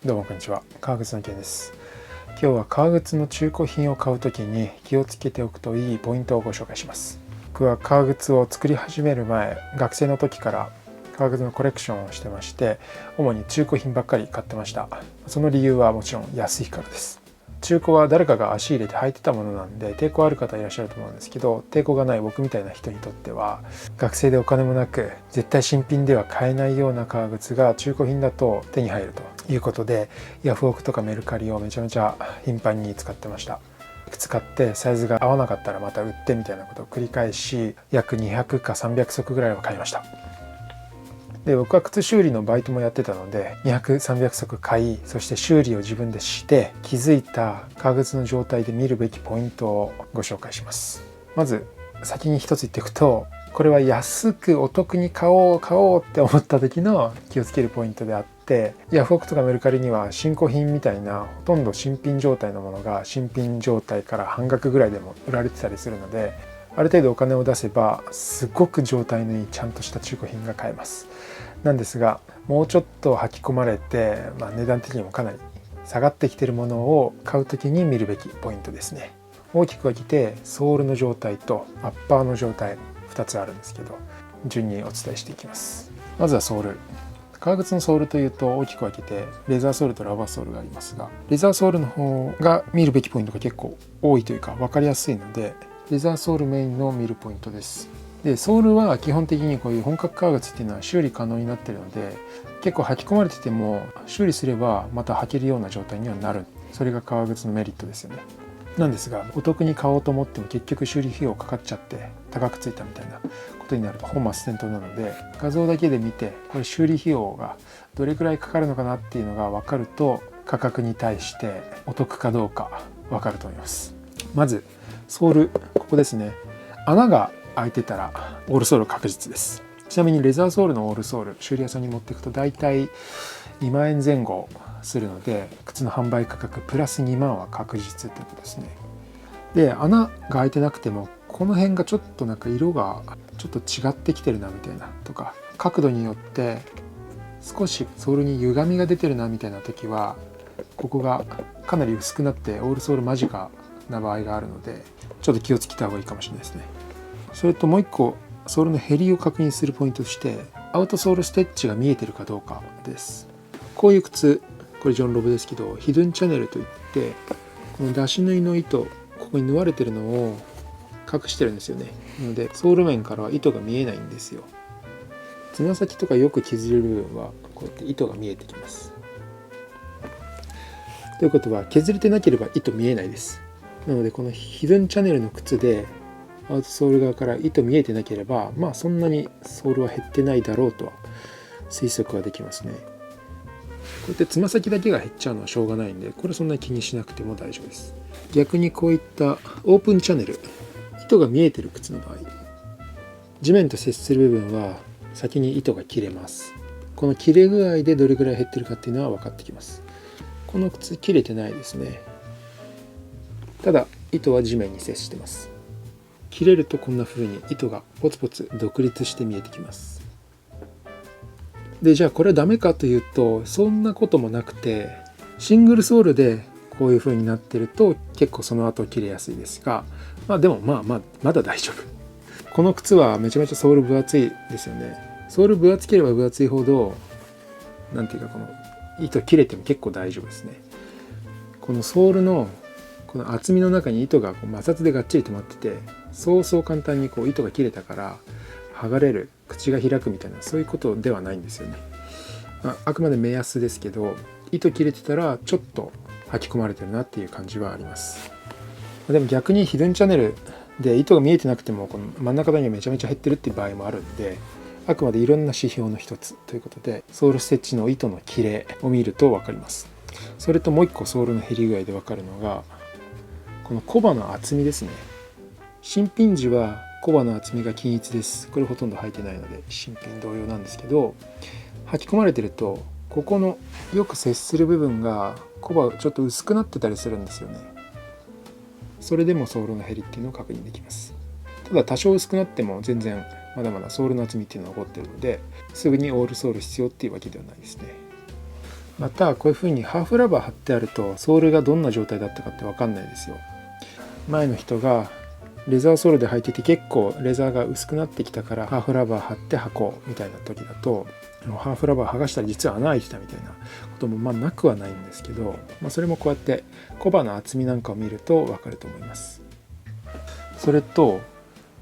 どうもこんにちは、革靴の件です。今日は革靴の中古品を買うときに気をつけておくといいポイントをご紹介します。僕は革靴を作り始める前、学生の時から革靴のコレクションをしてまして、主に中古品ばっかり買ってました。その理由はもちろん安いからです。中古は誰かが足入れて履いてたものなんで抵抗ある方いらっしゃると思うんですけど、抵抗がない僕みたいな人にとっては、学生でお金もなく絶対新品では買えないような革靴が中古品だと手に入るということで、ヤフオクとかメルカリをめちゃめちゃ頻繁に使ってました。使ってサイズが合わなかったらまた売ってみたいなことを繰り返し、約200か300足ぐらいは買いました。で、僕は靴修理のバイトもやってたので、200、300足買い、そして修理を自分でして気づいた革靴の状態で見るべきポイントをご紹介します。まず先に一つ言っていくと、これは安くお得に買おうって思った時の気をつけるポイントであって、ヤフオクとかメルカリには新古品みたいなほとんど新品状態のものが新品状態から半額ぐらいでも売られてたりするので、ある程度お金を出せばすごく状態のいいちゃんとした中古品が買えます。なんですが、もうちょっと履き込まれて、値段的にもかなり下がってきているものを買うときに見るべきポイントですね。大きく分けてソールの状態とアッパーの状態2つあるんですけど、順にお伝えしていきます。まずはソール。革靴のソールというと大きく分けてレザーソールとラバーソールがありますが、レザーソールの方が見るべきポイントが結構多いというか分かりやすいので、レザーソールメインの見るポイントです。で、ソールは基本的にこういう本格革靴っていうのは修理可能になっているので、結構履き込まれてても修理すればまた履けるような状態にはなる。それが革靴のメリットですよね。なんですが、お得に買おうと思っても結局修理費用かかっちゃって高くついたみたいなことになると本末転倒なので、画像だけで見てこれ修理費用がどれくらいかかるのかなっていうのが分かると、価格に対してお得かどうか分かると思います。まずソール、ここですね。穴が開いてたらオールソール確実です。ちなみにレザーソールのオールソール、修理屋さんに持っていくとだいたい2万円前後するので、靴の販売価格プラス2万は確実ってことですね。で、穴が開いてなくてもこの辺がちょっとなんか色がちょっと違ってきてるなみたいなとか、角度によって少しソールに歪みが出てるなみたいな時は、ここがかなり薄くなってオールソール間近な場合があるので、ちょっと気をつけた方がいいかもしれないですね。それともう一個、ソールの減りを確認するポイントとして、アウトソールステッチが見えてるかどうかです。こういう靴、これジョンロブですけど、ヒドゥンチャネルといって、この出し縫いの糸、ここに縫われてるのを隠してるんですよね。なのでソール面からは糸が見えないんですよ。つま先とかよく削れる部分はこうやって糸が見えてきます。ということは、削れてなければ糸見えないです。なのでこのヒドゥンチャネルの靴でアウトソール側から糸見えてなければ、そんなにソールは減ってないだろうとは推測はできますね。こうやってつま先だけが減っちゃうのはしょうがないんで、これそんなに気にしなくても大丈夫です。逆にこういったオープンチャネル、糸が見えてる靴の場合、地面と接する部分は先に糸が切れます。この切れ具合でどれぐらい減ってるかっていうのは分かってきます。この靴切れてないですね。ただ糸は地面に接してます。切れるとこんな風に糸がポツポツ独立して見えてきます。で、じゃあこれはダメかというと、そんなこともなくて、シングルソールでこういう風になってると結構その後切れやすいですが、でもまだ大丈夫。この靴はめちゃめちゃソール分厚いですよね。ソール分厚ければ分厚いほど、なんていうか、この糸切れても結構大丈夫ですね。このソールのこの厚みの中に糸が摩擦でがっちり止まってて、そう簡単に糸が切れたから剥がれる、口が開くみたいな、そういうことではないんですよね。あくまで目安ですけど、糸切れてたらちょっと履き込まれてるなっていう感じはあります。でも逆にヒドゥンチャネルで糸が見えてなくてもこの真ん中にめちゃめちゃ減ってるっていう場合もあるんで、あくまでいろんな指標の一つということで、ソールステッチの糸の切れを見ると分かります。それともう一個ソールの減り具合で分かるのが、このコバの厚みですね。新品時はコバの厚みが均一です。これほとんど履いてないので新品同様なんですけど、履き込まれてるとここのよく接する部分がコバちょっと薄くなってたりするんですよね。それでもソールの減りっていうのを確認できます。ただ多少薄くなっても全然まだまだソールの厚みっていうのは残ってるので、すぐにオールソール必要っていうわけではないですね。またこういう風にハーフラバー貼ってあるとソールがどんな状態だったかって分かんないですよ。前の人がレザーソールで履いてて結構レザーが薄くなってきたからハーフラバー貼って履こうみたいな時だと、ハーフラバー剥がしたら実は穴開いてたみたいなこともなくはないんですけど、それもこうやってコバの厚みなんかを見ると分かると思います。それと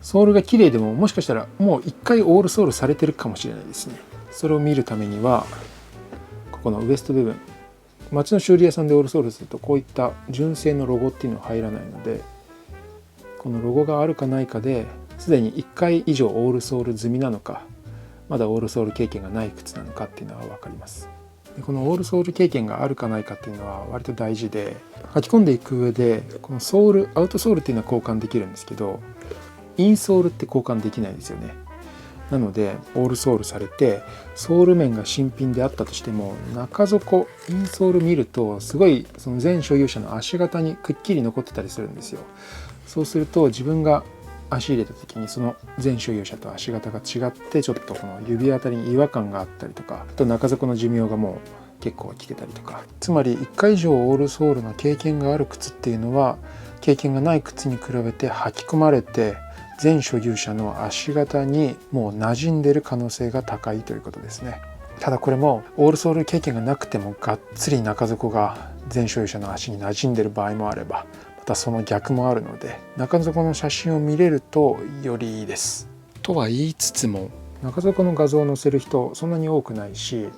ソールが綺麗でももしかしたらもう一回オールソールされてるかもしれないですね。それを見るためにはここのウエスト部分、街の修理屋さんでオールソールするとこういった純正のロゴっていうのは入らないので、このロゴがあるかないかですでに1回以上オールソール済みなのか、まだオールソール経験がない靴なのかっていうのは分かります。でこのオールソール経験があるかないかっていうのは割と大事で、履き込んでいく上でこのソール、アウトソールっていうのは交換できるんですけど、インソールって交換できないですよね。なのでオールソールされてソール面が新品であったとしても、中底インソール見るとすごいその前所有者の足型にくっきり残ってたりするんですよ。そうすると自分が足入れた時にその前所有者と足型が違って、ちょっとこの指あたりに違和感があったりとか、あと中底の寿命がもう結構来てたりとか、つまり1回以上オールソールの経験がある靴っていうのは経験がない靴に比べて履き込まれて前所有者の足型にもう馴染んでいる可能性が高いということですね。ただこれもオールソール経験がなくてもがっつり中底が前所有者の足に馴染んでいる場合もあれば、またその逆もあるので、中底の写真を見れるとよりいいです。とは言いつつも中底の画像を載せる人そんなに多くないし、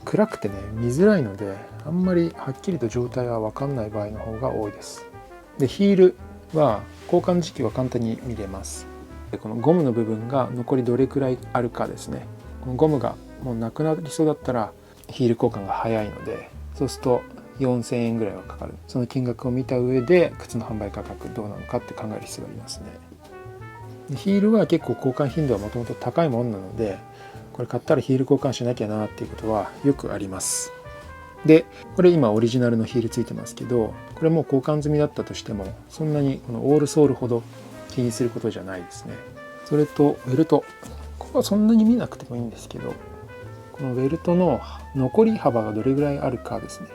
暗くてね見づらいのであんまりはっきりと状態は分かんない場合の方が多いです。でヒールは交換時期は簡単に見れます。でこのゴムの部分が残りどれくらいあるかですね。このゴムがもうなくなりそうだったらヒール交換が早いので、そうすると4000円ぐらいはかかる。その金額を見た上で靴の販売価格どうなのかって考える必要がありますね。でヒールは結構交換頻度はもともと高いものなので、これ買ったらヒール交換しなきゃなっていうことはよくあります。でこれ今オリジナルのヒールついてますけど、これもう交換済みだったとしてもそんなにこのオールソールほど気にすることじゃないですね。それとベルト、ここはそんなに見なくてもいいんですけど、このベルトの残り幅がどれぐらいあるかですね。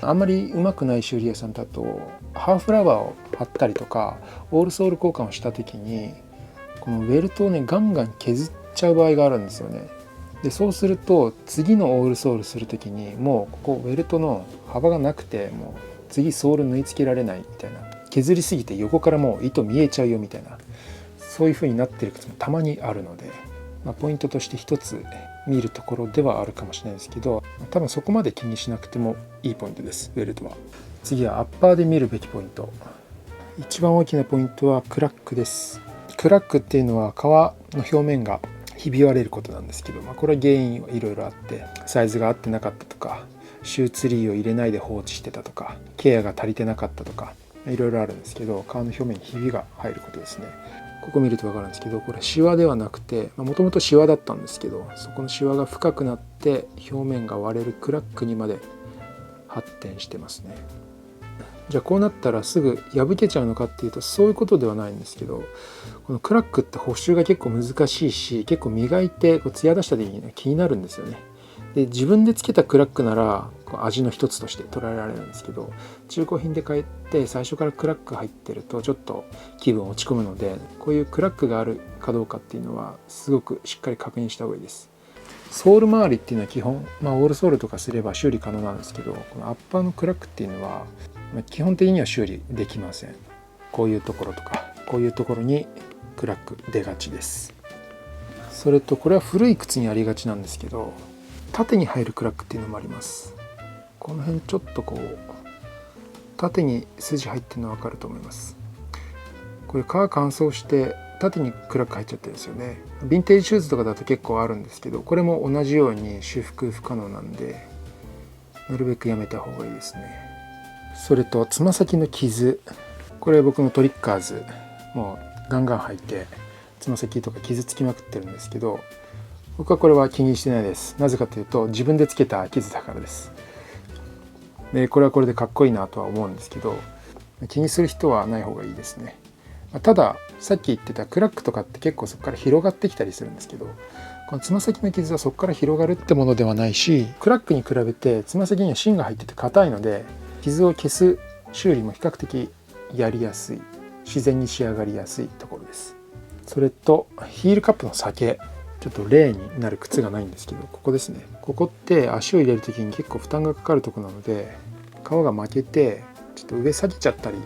あんまり上手くない修理屋さんだとハーフラバーを貼ったりとかオールソール交換をした時にこのベルトをねガンガン削っちゃう場合があるんですよね。でそうすると次のオールソールする時にもうここベルトの幅がなくて、もう次ソール縫い付けられないみたいな、削りすぎて横からもう糸見えちゃうよみたいな、そういう風になってる靴もたまにあるので、ポイントとして一つ見るところではあるかもしれないですけど、多分そこまで気にしなくてもいいポイントです。ベルトは。次はアッパーで見るべきポイント。一番大きなポイントはクラックです。クラックっていうのは革の表面がひび割れることなんですけど、これは原因はいろいろあって、サイズが合ってなかったとか、シューツリーを入れないで放置してたとか、ケアが足りてなかったとか、いろいろあるんですけど、革の表面にひびが入ることですね。ここ見ると分かるんですけど、これシワではなくて、もともとシワだったんですけど、そこのシワが深くなって表面が割れるクラックにまで発展してますね。じゃあこうなったらすぐ破けちゃうのかっていうとそういうことではないんですけど、このクラックって補修が結構難しいし、結構磨いて艶出した時に、気になるんですよね。で自分でつけたクラックなら味の一つとして捉えられるんですけど、中古品で買って最初からクラック入ってるとちょっと気分落ち込むので、こういうクラックがあるかどうかっていうのはすごくしっかり確認した方がいいです。ソール周りっていうのは基本、オールソールとかすれば修理可能なんですけど、このアッパーのクラックっていうのは基本的には修理できません。こういうところとかこういうところにクラック出がちです。それとこれは古い靴にありがちなんですけど、縦に入るクラックっていうのもあります。この辺ちょっとこう縦に筋入ってるの分かると思います。これ革乾燥して縦にクラック入っちゃってるんですよね。ヴィンテージシューズとかだと結構あるんですけど、これも同じように修復不可能なんでなるべくやめた方がいいですね。それとつま先の傷、これ僕のトリッカーズもうガンガン履いてつま先とか傷つきまくってるんですけど、僕はこれは気にしてないです。なぜかというと自分でつけた傷だからです。でこれはこれでかっこいいなとは思うんですけど、気にする人はない方がいいですね。たださっき言ってたクラックとかって結構そこから広がってきたりするんですけど、このつま先の傷はそこから広がるってものではないし、クラックに比べてつま先には芯が入ってて硬いので、傷を消す修理も比較的やりやすい、自然に仕上がりやすいところです。それとヒールカップの先、ちょっと例になる靴がないんですけど、ここですね。ここって足を入れる時に結構負担がかかるところなので、皮が負けてちょっと上下げちゃったり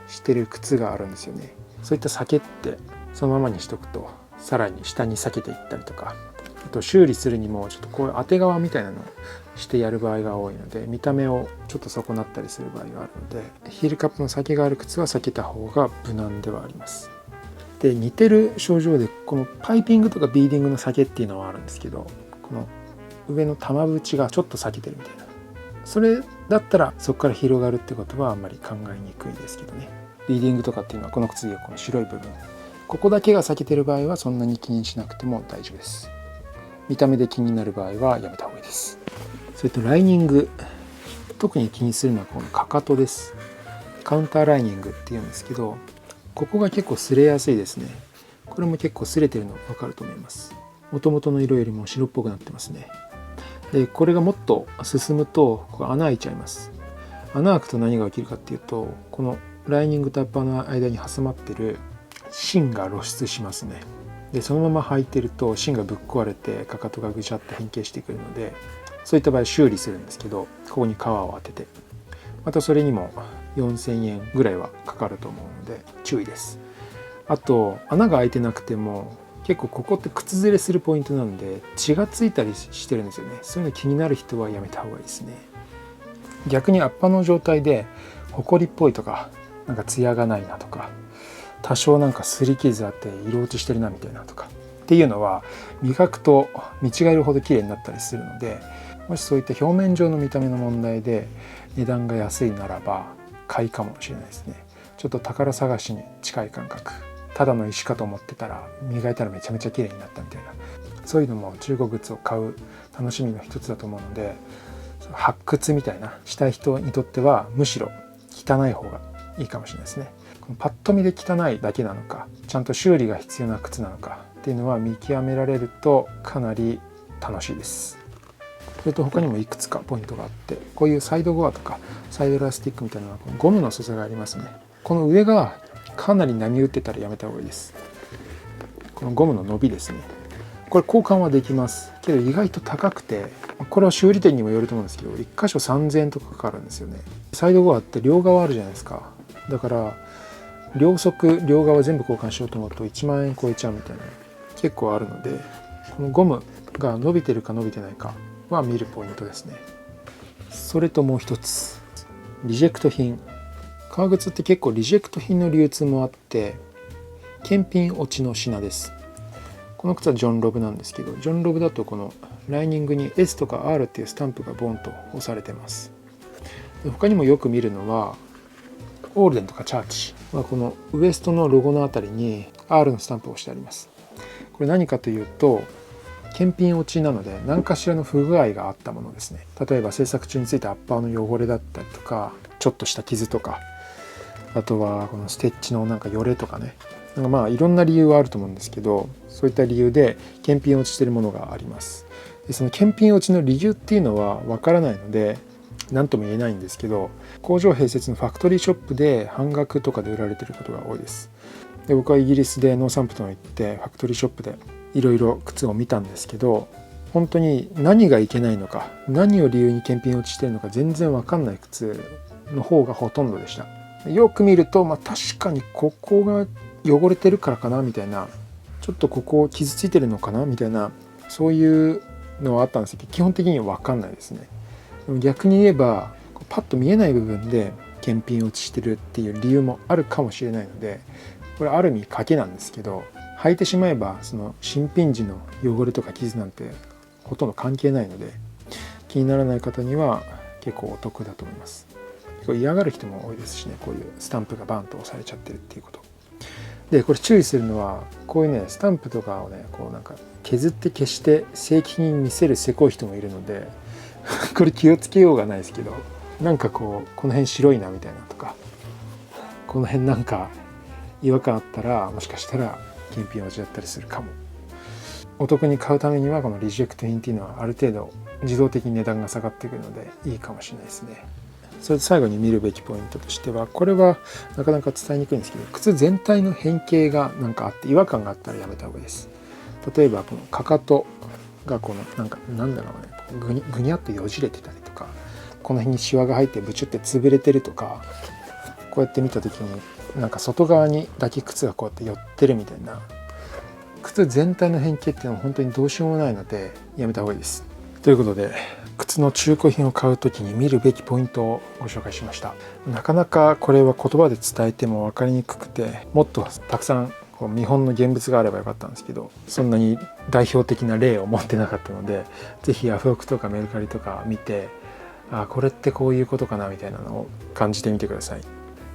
してる靴があるんですよね。そういった裂けってそのままにしとくとさらに下に裂けていったりとか、あと修理するにもちょっとこういう当て革みたいなのをしてやる場合が多いので、見た目をちょっと損なったりする場合があるので、ヒールカップの先がある靴は避けた方が無難ではあります。で、似てる症状でこのパイピングとかビーディングの裂けっていうのはあるんですけど、この上の玉縁がちょっと裂けてるみたいな、それだったらそこから広がるってことはあんまり考えにくいですけどね。ビーディングとかっていうのはこの靴でこの白い部分、ここだけが裂けてる場合はそんなに気にしなくても大丈夫です。見た目で気になる場合はやめた方がいいです。それとライニング、特に気にするのはこのかかとです。カウンターライニングっていうんですけど、ここが結構擦れやすいですね。これも結構擦れてるの分かると思います。元々の色よりも白っぽくなってますね。で、これがもっと進むとここ穴開いちゃいます。穴開くと何が起きるかっていうと、このライニングとアッパーの間に挟まってる芯が露出しますね。で、そのまま履いてると芯がぶっ壊れてかかとがぐちゃっと変形してくるので、そういった場合修理するんですけど、ここに革を当てて、またそれにも4000円ぐらいはかかると思うので注意です。あと穴が開いてなくても結構ここって靴ずれするポイントなので、血がついたりしてるんですよね。そういうの気になる人はやめた方がいいですね。逆にアッパーの状態でホコリっぽいとか、なんかツヤがないなとか、多少なんか擦り傷あって色落ちしてるなみたいなとかっていうのは磨くと見違えるほど綺麗になったりするので、もしそういった表面上の見た目の問題で値段が安いならば買いかもしれないですね。ちょっと宝探しに近い感覚。ただの石かと思ってたら磨いたらめちゃめちゃ綺麗になったみたいな、そういうのも中古靴を買う楽しみの一つだと思うので、発掘みたいなしたい人にとってはむしろ汚い方がいいかもしれないですね。このパッと見で汚いだけなのか、ちゃんと修理が必要な靴なのかっていうのは見極められるとかなり楽しいです。それと他にもいくつかポイントがあって、こういうサイドゴアとかサイドエラスティックみたいなのはゴムの素材がありますね。この上がかなり波打ってたらやめた方がいいです。このゴムの伸びですね。これ交換はできますけど意外と高くて、これは修理店にもよると思うんですけど、1箇所3000円とかかかるんですよね。サイドゴアって両側あるじゃないですか。だから両側両側全部交換しようと思うと1万円超えちゃうみたいな結構あるので、このゴムが伸びてるか伸びてないかは見るポイントですね。それともう一つ、リジェクト品。革靴って結構リジェクト品の流通もあって、検品落ちの品です。この靴はジョンロブなんですけど、ジョンロブだとこのライニングに S とか R っていうスタンプがボンと押されてます。で、他にもよく見るのはオールデンとかチャーチはこのウエストのロゴのあたりに R のスタンプをしてあります。これ何かというと、検品落ちなので何かしらの不具合があったものですね。例えば制作中についたアッパーの汚れだったりとか、ちょっとした傷とか、あとはこのステッチのなんかよれとかね、なんかまあいろんな理由はあると思うんですけど、そういった理由で検品落ちしているものがあります。で、その検品落ちの理由っていうのはわからないので何とも言えないんですけど、工場併設のファクトリーショップで半額とかで売られていることが多いです。で、僕はイギリスでノーサンプトン行ってファクトリーショップでいろいろ靴を見たんですけど、本当に何がいけないのか、何を理由に検品落ちしているのか全然わかんない靴の方がほとんどでした。よく見ると、確かにここが汚れてるからかなみたいな、ちょっとここ傷ついてるのかなみたいな、そういうのはあったんですけど、基本的には分かんないですね。でも逆に言えばパッと見えない部分で検品落ちしてるっていう理由もあるかもしれないので、これある意味賭けなんですけど、履いてしまえばその新品時の汚れとか傷なんてほとんど関係ないので、気にならない方には結構お得だと思います。結構嫌がる人も多いですしね、こういうスタンプがバンと押されちゃってるっていうことで。これ注意するのは、こういうねスタンプとかをねこうなんか削って消して正規に見せるせこい人もいるのでこれ気をつけようがないですけど、なんかこの辺白いなみたいなとか、この辺なんか違和感あったらもしかしたら検品落ちだったりするかも。お得に買うためにはこのリジェクト品っていうのはある程度自動的に値段が下がってくるのでいいかもしれないですね。それで最後に見るべきポイントとしては、これはなかなか伝えにくいんですけど、靴全体の変形がなんかあって違和感があったらやめた方がいいです。例えばこのかかとがこのなんだろうね、ぐにゃっとよじれてたりとか、この辺にシワが入ってブチュって潰れてるとか、こうやって見た時になんか外側にだけ靴がこうやって寄ってるみたいな、靴全体の変形っていうのは本当にどうしようもないのでやめた方がいいです。ということで、靴の中古品を買う時に見るべきポイントをご紹介しました。なかなかこれは言葉で伝えても分かりにくくて、もっとたくさん見本の現物があればよかったんですけど、そんなに代表的な例を持ってなかったので、是非ヤフオクとかメルカリとか見て、これってこういうことかなみたいなのを感じてみてください。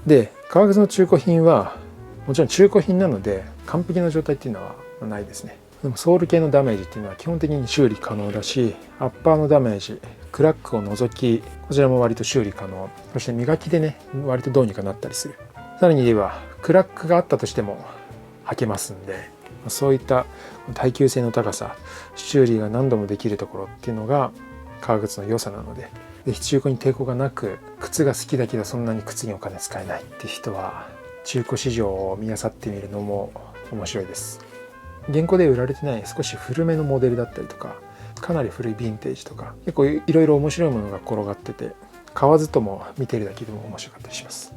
で、革靴の中古品はもちろん中古品なので完璧な状態っていうのはないですね。でもソール系のダメージっていうのは基本的に修理可能だし、アッパーのダメージ、クラックを除きこちらも割と修理可能。そして磨きでね、割とどうにかなったりする。さらに言えばクラックがあったとしても履けますんで、そういった耐久性の高さ、修理が何度もできるところっていうのが革靴の良さなので、ぜひ中古に抵抗がなく、靴が好きだけどそんなに靴にお金使えないって人は中古市場を見漁ってみるのも面白いです。現行で売られてない少し古めのモデルだったりとか、かなり古いヴィンテージとか、結構いろいろ面白いものが転がってて、買わずとも見てるだけでも面白かったりします。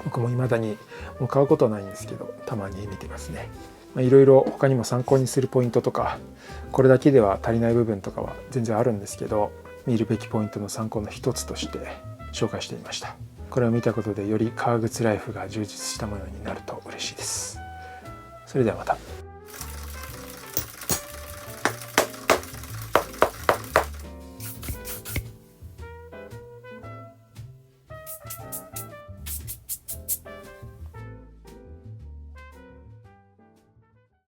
僕も未だにもう買うことはないんですけど、たまに見てますね。いろいろ他にも参考にするポイントとか、これだけでは足りない部分とかは全然あるんですけど、見るべきポイントの参考の一つとして紹介していました。これを見たことでより革靴ライフが充実したものになると嬉しいです。それではまた。